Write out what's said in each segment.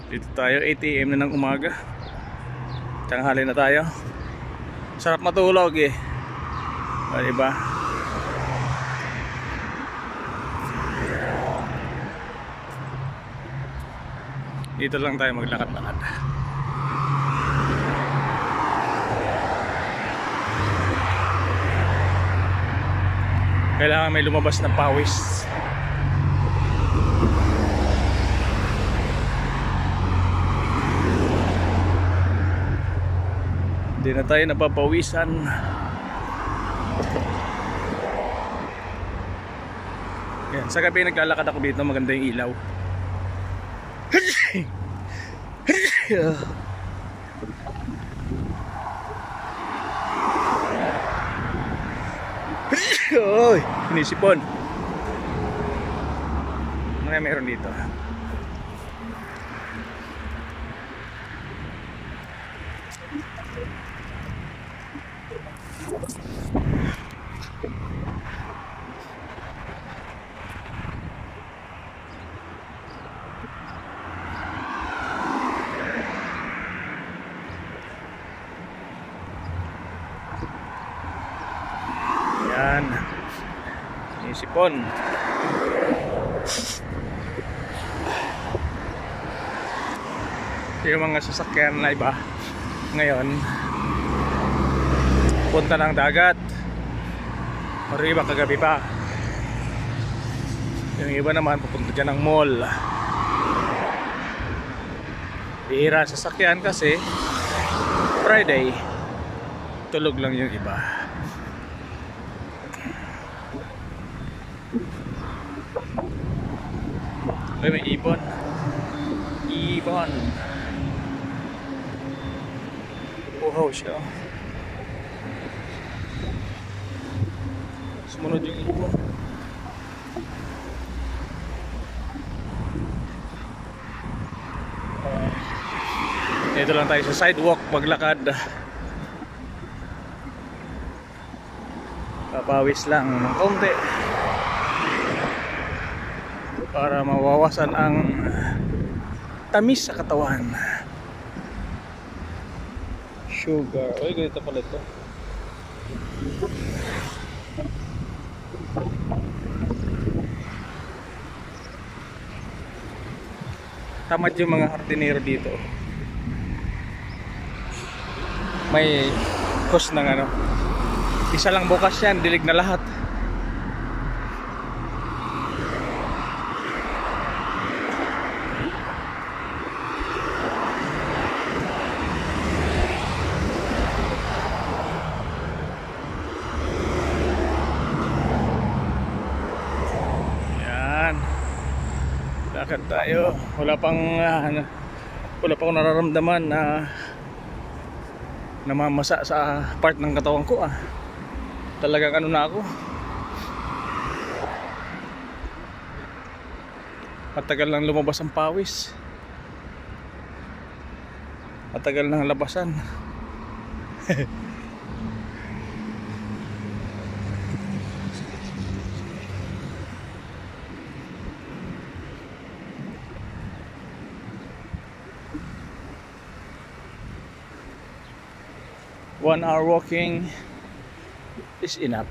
Dito tayo, 8 AM na ng umaga. Tanghali na tayo. Sarap matulog eh. O, diba? Dito lang tayo maglakad-lakad. Kailangan may lumabas na pawis. Hindi na tayo napapawisan. Yan, sa gabi naglalakad ako dito, maganda yung ilaw. Oy, sinisipon. Ano kaya meron dito? Yan, sinisipon. Yung mga sasakyan na iba ngayon punta ng dagat, or iba kagabi pa. Yung iba naman pupunta dyan ng mall. Bihira sasakyan kasi Friday, tulog lang yung iba. Ay, may ibon. Ibon. Uhaw siya. Sumunod yung ibon. Dito lang tayo sa sidewalk maglakad. Papawis lang ng konti para mawawasan ang tamis sa katawan. Sugar. Uy, ganito pala ito. Tamad yung mga hardinero dito. May cost ng ano. Isa lang bukas yan, dilig na lahat. Lakad tayo. Wala pang nararamdaman na namamasa sa part ng katawan ko ah. Talagang ano na ako. Matagal nang lumabas ang pawis. Matagal nang labasan. One hour walking is enough.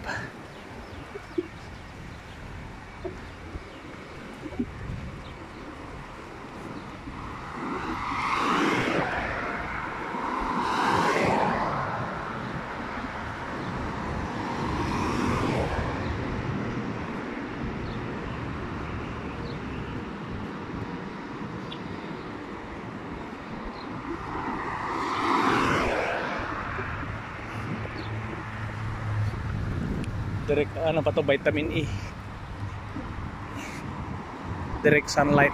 Direct ano pa to, vitamin E. Direct sunlight.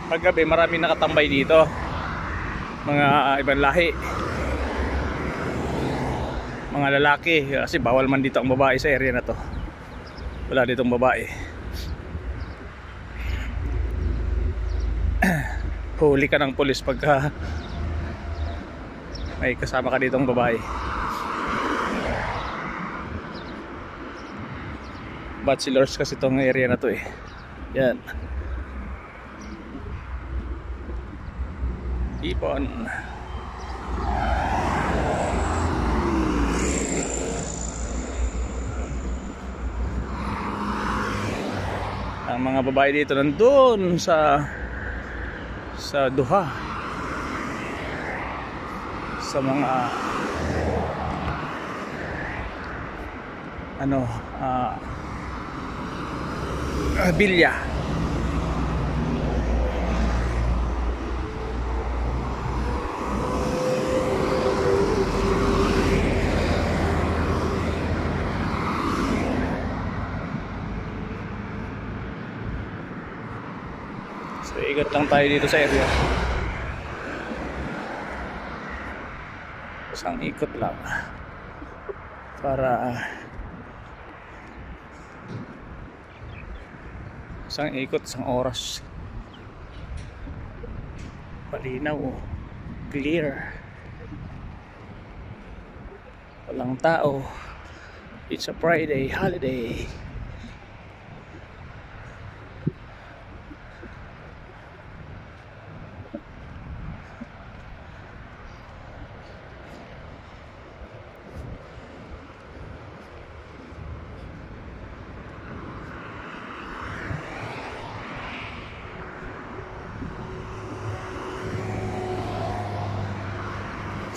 Paggabi maraming nakatambay dito. Mga ibang lahi. Mga lalaki, kasi bawal man dito ang babae sa area na to. Wala ditong babae. huli ka ng pulis pagka may kasama ka ditong babae. Bachelors kasi itong area na to eh. Yan. Ipon. Ang mga babae dito nandun sa Duha, sa mga bilya. So ikot lang tayo dito sa area. Isang ikot lang para isang ikot, isang oras. Malinaw, clear, walang tao. It's a Friday holiday.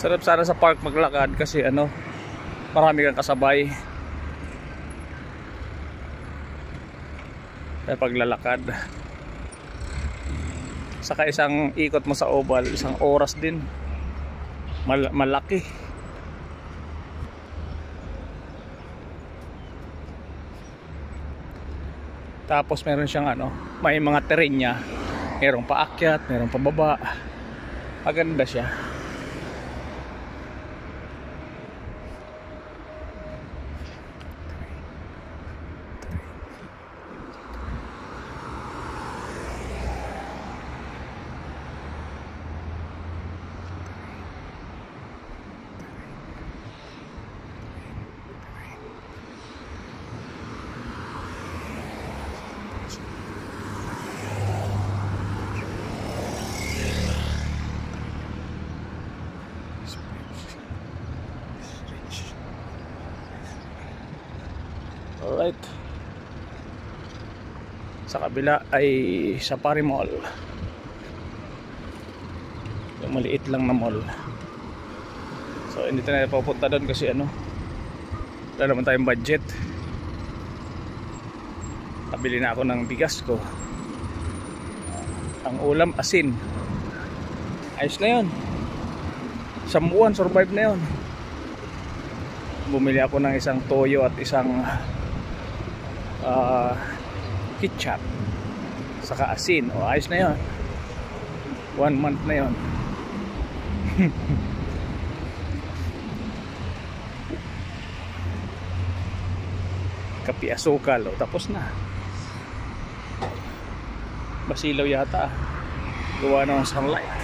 Sarap sana sa park maglakad kasi marami kang kasabay. Kaya paglalakad, saka isang ikot mo sa oval, isang oras din. Malaki. Tapos meron siyang may mga terrain niya. Merong paakyat, merong pababa. Maganda siya. Alright. Sa kabila ay Safari Mall. Yung maliit lang na mall. So hindi tayo pupunta doon kasi wala naman tayong budget. Pabili na ako ng bigas ko. Ang ulam asin. Ayos na yun. Isang buwan survive na yun. Bumili ako ng isang toyo at isang ketchup saka asin. Ayos na yun. 1 month na yun. Kapi asukal. Tapos na. Basilaw yata. Gawa ng sunlight.